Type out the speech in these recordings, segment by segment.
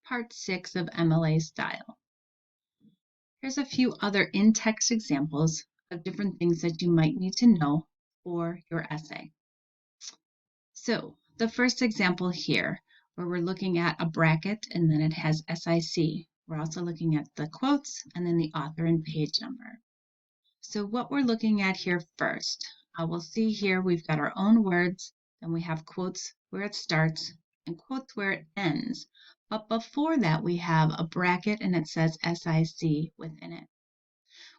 Part 6 of MLA Style. Here's a few other in-text examples of different things that you might need to know for your essay. So the first example here, where we're looking at a bracket and then it has SIC. We're also looking at the quotes and then the author and page number. So what we're looking at here first, we'll see here we've got our own words, then we have quotes where it starts and quotes where it ends. But before that, we have a bracket and it says SIC within it.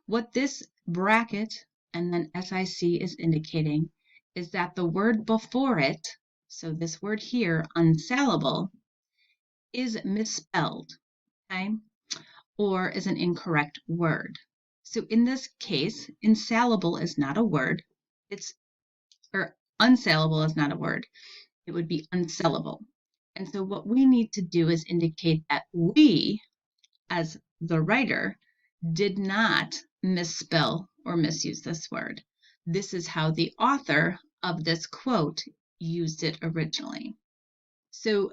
What this bracket and then SIC is indicating is that the word before it, so this word here, unsalable, is misspelled, okay, or is an incorrect word. So in this case, insalable is not a word. Unsalable is not a word. It would be unsellable. And so what we need to do is indicate that we, as the writer, did not misspell or misuse this word. This is how the author of this quote used it originally. So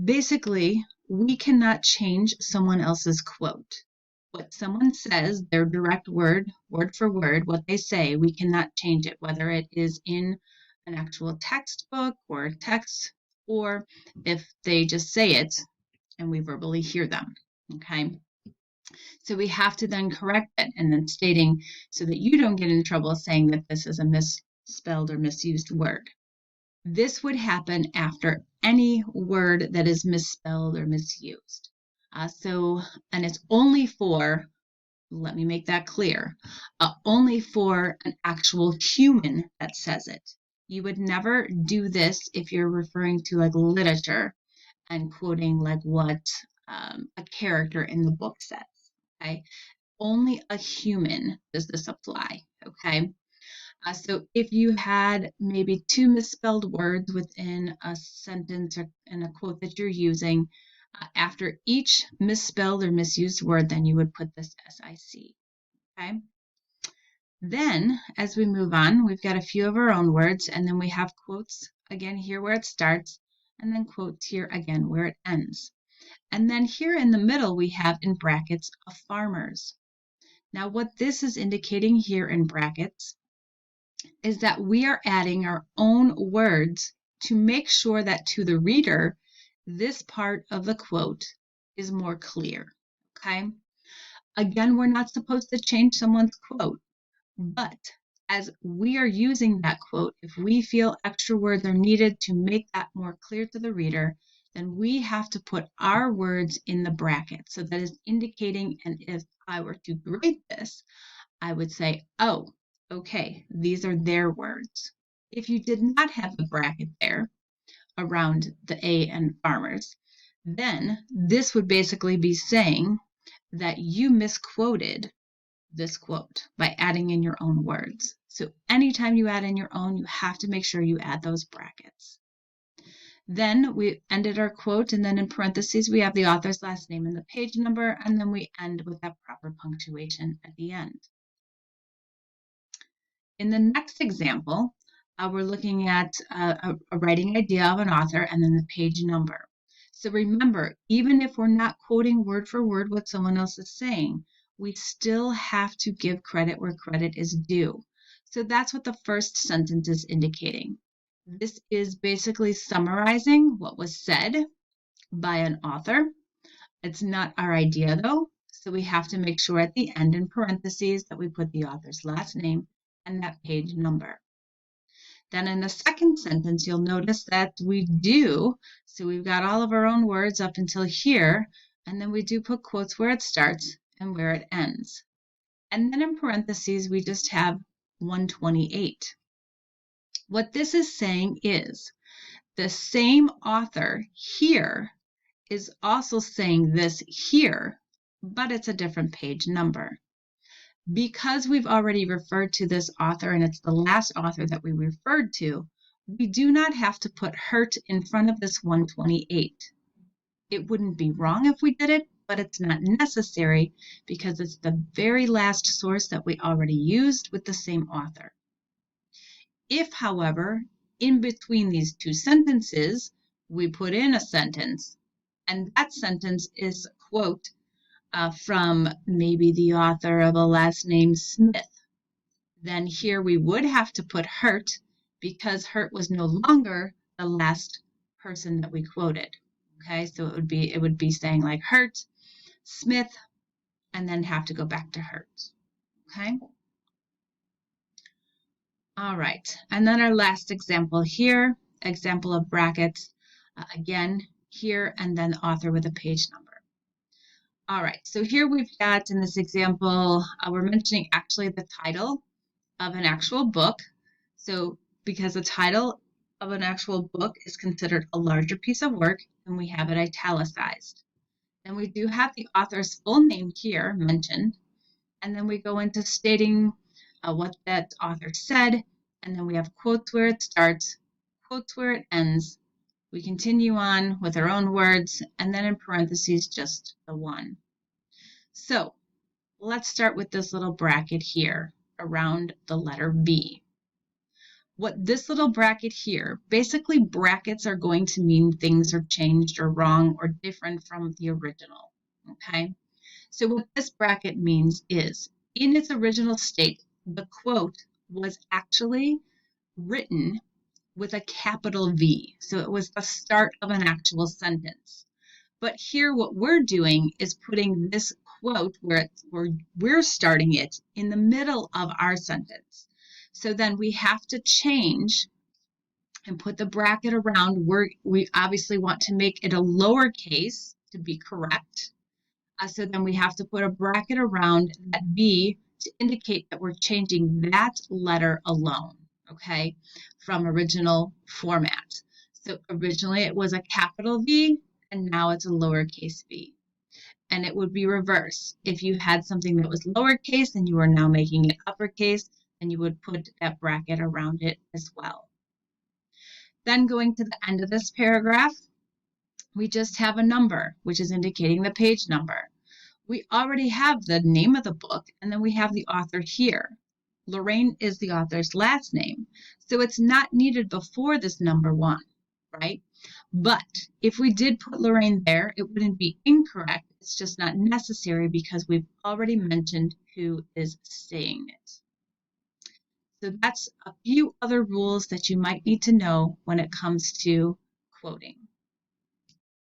basically, we cannot change someone else's quote. What someone says, their direct word for word, what they say, we cannot change it, whether it is in an actual textbook or text, or if they just say it and we verbally hear them, okay? So we have to then correct it and then stating so that you don't get in trouble saying that this is a misspelled or misused word. This would happen after any word that is misspelled or misused. And it's only for, let me make that clear, only for an actual human that says it. You would never do this if you're referring to like literature and quoting like what a character in the book says, okay? Only a human does this apply, okay? So if you had maybe 2 misspelled words within a sentence or in a quote that you're using, after each misspelled or misused word, then you would put this SIC, okay? Then, as we move on, we've got a few of our own words, and then we have quotes again here where it starts, and then quotes here again where it ends. And then here in the middle, we have in brackets a farmers. Now, what this is indicating here in brackets is that we are adding our own words to make sure that to the reader, this part of the quote is more clear, okay? Again, we're not supposed to change someone's quote, but as we are using that quote, if we feel extra words are needed to make that more clear to the reader, then we have to put our words in the bracket. So that is indicating, and if I were to grade this, I would say, oh, okay, these are their words. If you did not have the bracket there around the A and farmers, then this would basically be saying that you misquoted this quote by adding in your own words. So anytime you add in your own, you have to make sure you add those brackets. Then we ended our quote, and then in parentheses, we have the author's last name and the page number, and then we end with that proper punctuation at the end. In the next example, we're looking at a writing idea of an author and then the page number. So remember, even if we're not quoting word for word what someone else is saying, we still have to give credit where credit is due. So that's what the first sentence is indicating. This is basically summarizing what was said by an author. It's not our idea though, so we have to make sure at the end in parentheses that we put the author's last name and that page number. Then in the second sentence, you'll notice that we do, so we've got all of our own words up until here, and then we do put quotes where it starts and where it ends. And then in parentheses, we just have 128. What this is saying is the same author here is also saying this here, but it's a different page number. Because we've already referred to this author and it's the last author that we referred to, we do not have to put hurt in front of this 128. It wouldn't be wrong if we did it, but it's not necessary because it's the very last source that we already used with the same author. If, however, in between these two sentences, we put in a sentence, And that sentence is a quote from maybe the author of a last name Smith. Then here we would have to put Hurt because Hurt was no longer the last person that we quoted. Okay, so it would be saying like Hurt, Smith, and then have to go back to Hurt. Okay. All right, and then our last example here, example of brackets, again here, and then author with a page number. All right, so here we've got in this example, we're mentioning actually the title of an actual book. So because the title of an actual book is considered a larger piece of work, and we have it italicized. Then we do have the author's full name here mentioned, and then we go into stating what that author said, and then we have quotes where it starts, quotes where it ends. We continue on with our own words, and then in parentheses, just the one. So let's start with this little bracket here around the letter B. What this little bracket here, basically brackets are going to mean things are changed or wrong or different from the original, okay? So what this bracket means is, in its original state, the quote was actually written with a capital V. So it was the start of an actual sentence. But here what we're doing is putting this quote where we're starting it in the middle of our sentence. So then we have to change and put the bracket around. We obviously want to make it a lowercase to be correct. So then we have to put a bracket around that B to indicate that we're changing that letter alone, okay, from original format. So originally it was a capital V, and now it's a lowercase v. And it would be reverse. If you had something that was lowercase and you are now making it uppercase, then you would put that bracket around it as well. Then going to the end of this paragraph, we just have a number, which is indicating the page number. We already have the name of the book, and then we have the author here. Lorraine is the author's last name, so it's not needed before this number 1, right? But if we did put Lorraine there, it wouldn't be incorrect. It's just not necessary because we've already mentioned who is saying it. So that's a few other rules that you might need to know when it comes to quoting.